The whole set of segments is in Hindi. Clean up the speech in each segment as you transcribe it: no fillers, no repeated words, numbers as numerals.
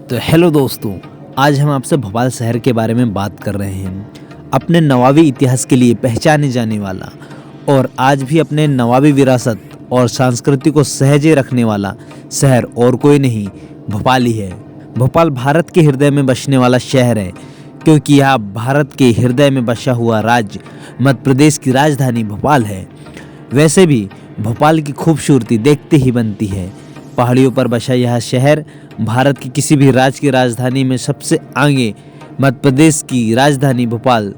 तो हेलो दोस्तों, आज हम आपसे भोपाल शहर के बारे में बात कर रहे हैं। अपने नवाबी इतिहास के लिए पहचाने जाने वाला और आज भी अपने नवाबी विरासत और संस्कृति को सहेजे रखने वाला शहर और कोई नहीं, भोपाल ही है। भोपाल भारत के हृदय में बसने वाला शहर है, क्योंकि यह भारत के हृदय में बसा हुआ राज्य मध्य प्रदेश की राजधानी भोपाल है। वैसे भी भोपाल की खूबसूरती देखते ही बनती है। पहाड़ियों पर बसा यह शहर भारत की किसी भी राज्य की राजधानी में सबसे आगे मध्य प्रदेश की राजधानी भोपाल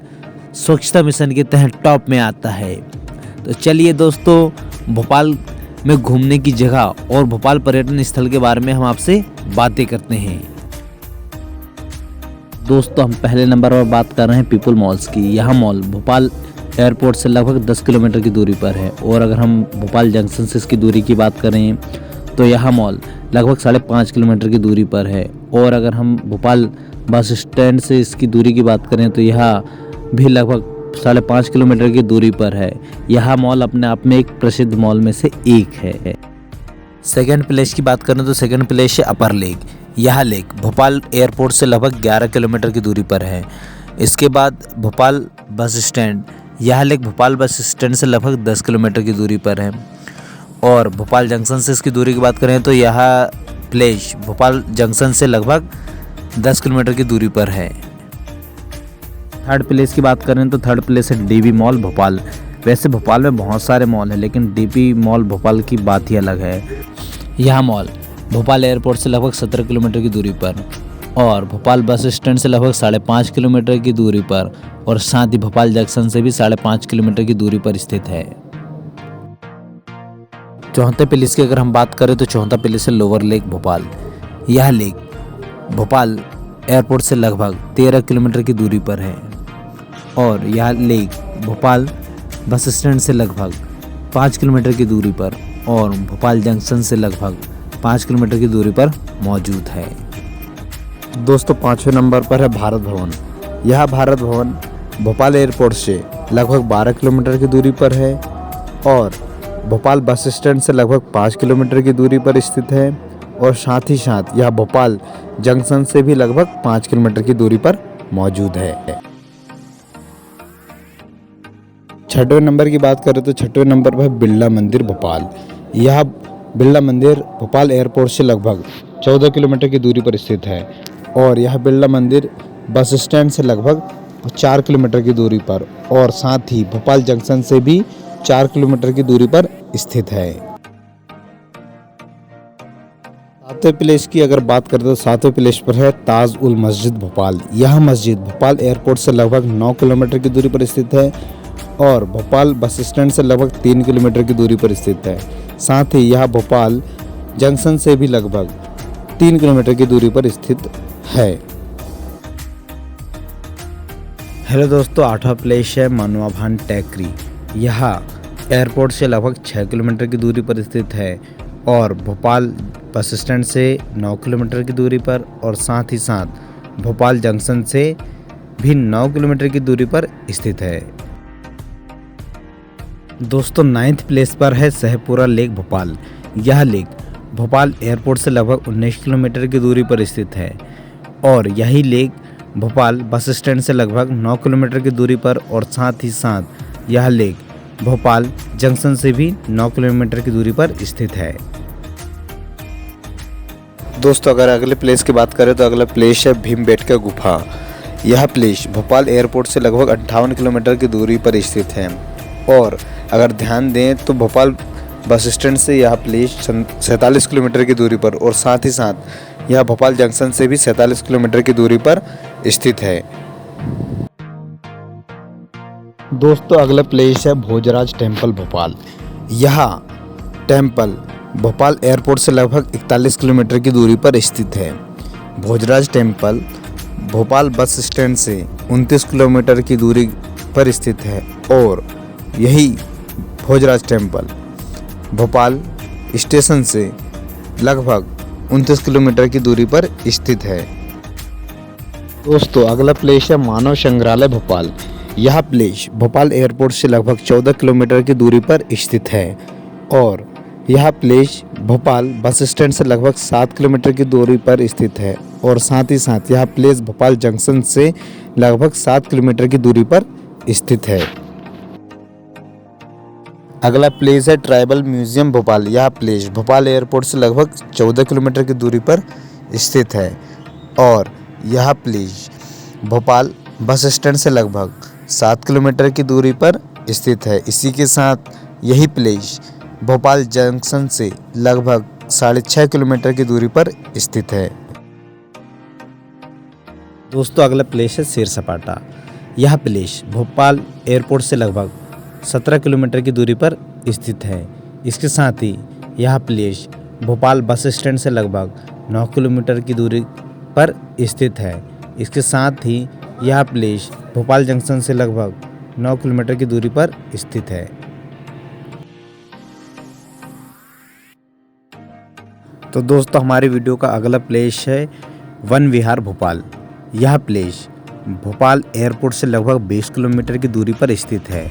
स्वच्छता मिशन के तहत टॉप में आता है। तो चलिए दोस्तों, भोपाल में घूमने की जगह और भोपाल पर्यटन स्थल के बारे में हम आपसे बातें करते हैं। दोस्तों, हम पहले नंबर पर बात कर रहे हैं पीपल मॉल्स की। यह मॉल भोपाल एयरपोर्ट से लगभग 10 किलोमीटर की दूरी पर है। और अगर हम भोपाल जंक्शन से इसकी दूरी की बात करें तो यह मॉल लगभग 5.5 किलोमीटर की दूरी पर है। और अगर हम भोपाल बस स्टैंड से इसकी दूरी की बात करें तो यह भी लगभग 5.5 किलोमीटर की दूरी पर है। यह मॉल अपने आप में एक प्रसिद्ध मॉल में से एक है। सेकंड प्लेस की बात करें तो सेकंड प्लेस है अपर लेक। यह लेक भोपाल एयरपोर्ट से लगभग 11 किलोमीटर की दूरी पर है। इसके बाद भोपाल बस स्टैंड। यह लेक भोपाल बस स्टैंड से लगभग 10 किलोमीटर की दूरी पर है। और भोपाल जंक्शन से इसकी दूरी की बात करें तो यह प्लेस भोपाल जंक्शन से लगभग 10 किलोमीटर की दूरी पर है। थर्ड प्लेस की बात करें तो थर्ड प्लेस है डीबी मॉल भोपाल। वैसे भोपाल में बहुत सारे मॉल हैं, लेकिन डीबी मॉल भोपाल की बात ही अलग है। यह मॉल भोपाल एयरपोर्ट से लगभग 17 किलोमीटर की दूरी पर और भोपाल बस स्टैंड से लगभग 5.5 किलोमीटर की दूरी पर और साथ ही भोपाल जंक्शन से भी 5.5 किलोमीटर की दूरी पर स्थित है। चौथे प्लेस की अगर हम बात करें तो चौथा प्लेस है लोअर लेक भोपाल। यह लेक भोपाल एयरपोर्ट से लगभग 13 किलोमीटर की दूरी पर है। और यह लेक भोपाल बस स्टैंड से लगभग 5 किलोमीटर की दूरी पर और भोपाल जंक्शन से लगभग 5 किलोमीटर की दूरी पर मौजूद है। दोस्तों, 5वें नंबर पर है भारत भवन। यह भारत भवन भोपाल एयरपोर्ट से लगभग 12 किलोमीटर की दूरी पर है और भोपाल बस स्टैंड से लगभग 5 किलोमीटर की दूरी पर स्थित है। और साथ ही साथ यह भोपाल जंक्शन से भी लगभग 5 किलोमीटर की दूरी पर मौजूद है। छठवें नंबर की बात करें तो छठवें नंबर पर बिरला मंदिर भोपाल। यह बिरला मंदिर भोपाल एयरपोर्ट से लगभग 14 किलोमीटर की दूरी पर स्थित है। और यह बिरला मंदिर बस स्टैंड से लगभग 4 किलोमीटर की दूरी पर और साथ ही भोपाल जंक्शन से भी 4 किलोमीटर की दूरी पर स्थित है। सातवें प्लेस की अगर बात करें तो सातवें प्लेस पर है ताज उल मस्जिद भोपाल। यह मस्जिद भोपाल एयरपोर्ट से लगभग 9 किलोमीटर की दूरी पर स्थित है और भोपाल बस स्टैंड से लगभग 3 किलोमीटर की दूरी पर स्थित है। साथ ही यह भोपाल जंक्शन से भी लगभग 3 किलोमीटर की दूरी पर स्थित है। हेलो दोस्तों, 8वां प्लेस है मनवाभान टेकरी। यह एयरपोर्ट से लगभग 6 किलोमीटर की दूरी पर स्थित है और भोपाल बस स्टैंड से 9 किलोमीटर की दूरी पर और साथ ही साथ भोपाल जंक्शन से भी 9 किलोमीटर की दूरी पर स्थित है। दोस्तों, 9th प्लेस पर है सहपुरा लेक भोपाल। यह लेक भोपाल एयरपोर्ट से लगभग 19 किलोमीटर की दूरी पर स्थित है और यही लेक भोपाल बस स्टैंड से लगभग 9 किलोमीटर की दूरी पर और साथ ही साथ यह लेक भोपाल जंक्शन से भी 9 किलोमीटर की दूरी पर स्थित है। दोस्तों, अगर अगले प्लेस की बात करें तो अगला प्लेस है भीमबेटका गुफा। यह प्लेस भोपाल एयरपोर्ट से लगभग 58 किलोमीटर की दूरी पर स्थित है। और अगर ध्यान दें तो भोपाल बस स्टैंड से यह प्लेस 47 किलोमीटर की दूरी पर और साथ ही साथ यह भोपाल जंक्शन से भी 47 किलोमीटर की दूरी पर स्थित है। दोस्तों, अगला प्लेस है भोजराज टेम्पल भोपाल। यह टेम्पल भोपाल एयरपोर्ट से लगभग 41 किलोमीटर की दूरी पर स्थित है। Bhojraj temple Bhopal bus stand से 29 किलोमीटर की दूरी पर स्थित है और यही भोजराज टेम्पल भोपाल स्टेशन से लगभग 29 किलोमीटर की दूरी पर स्थित है। दोस्तों, अगला प्लेस है मानव संग्रहालय भोपाल। यह प्लेस भोपाल एयरपोर्ट से लगभग 14 किलोमीटर की दूरी पर स्थित है और यह प्लेस भोपाल बस स्टैंड से लगभग 7 किलोमीटर की दूरी पर स्थित है और साथ ही साथ यह प्लेस भोपाल जंक्शन से लगभग 7 किलोमीटर की दूरी पर स्थित है। अगला प्लेस है ट्राइबल म्यूजियम भोपाल। यह प्लेस भोपाल एयरपोर्ट से लगभग 14 किलोमीटर की दूरी पर स्थित है और यह प्लेस भोपाल बस स्टैंड से लगभग 7 किलोमीटर की दूरी पर स्थित है। इसी के साथ यही प्लेस भोपाल जंक्शन से लगभग 6.5 किलोमीटर की दूरी पर स्थित है। दोस्तों अगला प्लेस है सिर सपाटा। यह प्लेस भोपाल एयरपोर्ट से लगभग 17 किलोमीटर की दूरी पर स्थित है। इसके साथ ही यह प्लेस भोपाल बस स्टैंड से लगभग 9 किलोमीटर की दूरी पर स्थित है। इसके साथ ही यह प्लेस भोपाल जंक्शन से लगभग 9 किलोमीटर की दूरी पर स्थित है। तो दोस्तों हमारी वीडियो का अगला प्लेस है वन विहार भोपाल। यह प्लेस भोपाल एयरपोर्ट से लगभग 20 किलोमीटर की दूरी पर स्थित है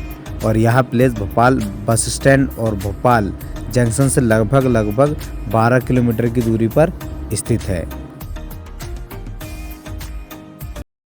और यह प्लेस भोपाल बस स्टैंड और भोपाल जंक्शन से लगभग 12 किलोमीटर की दूरी पर स्थित है।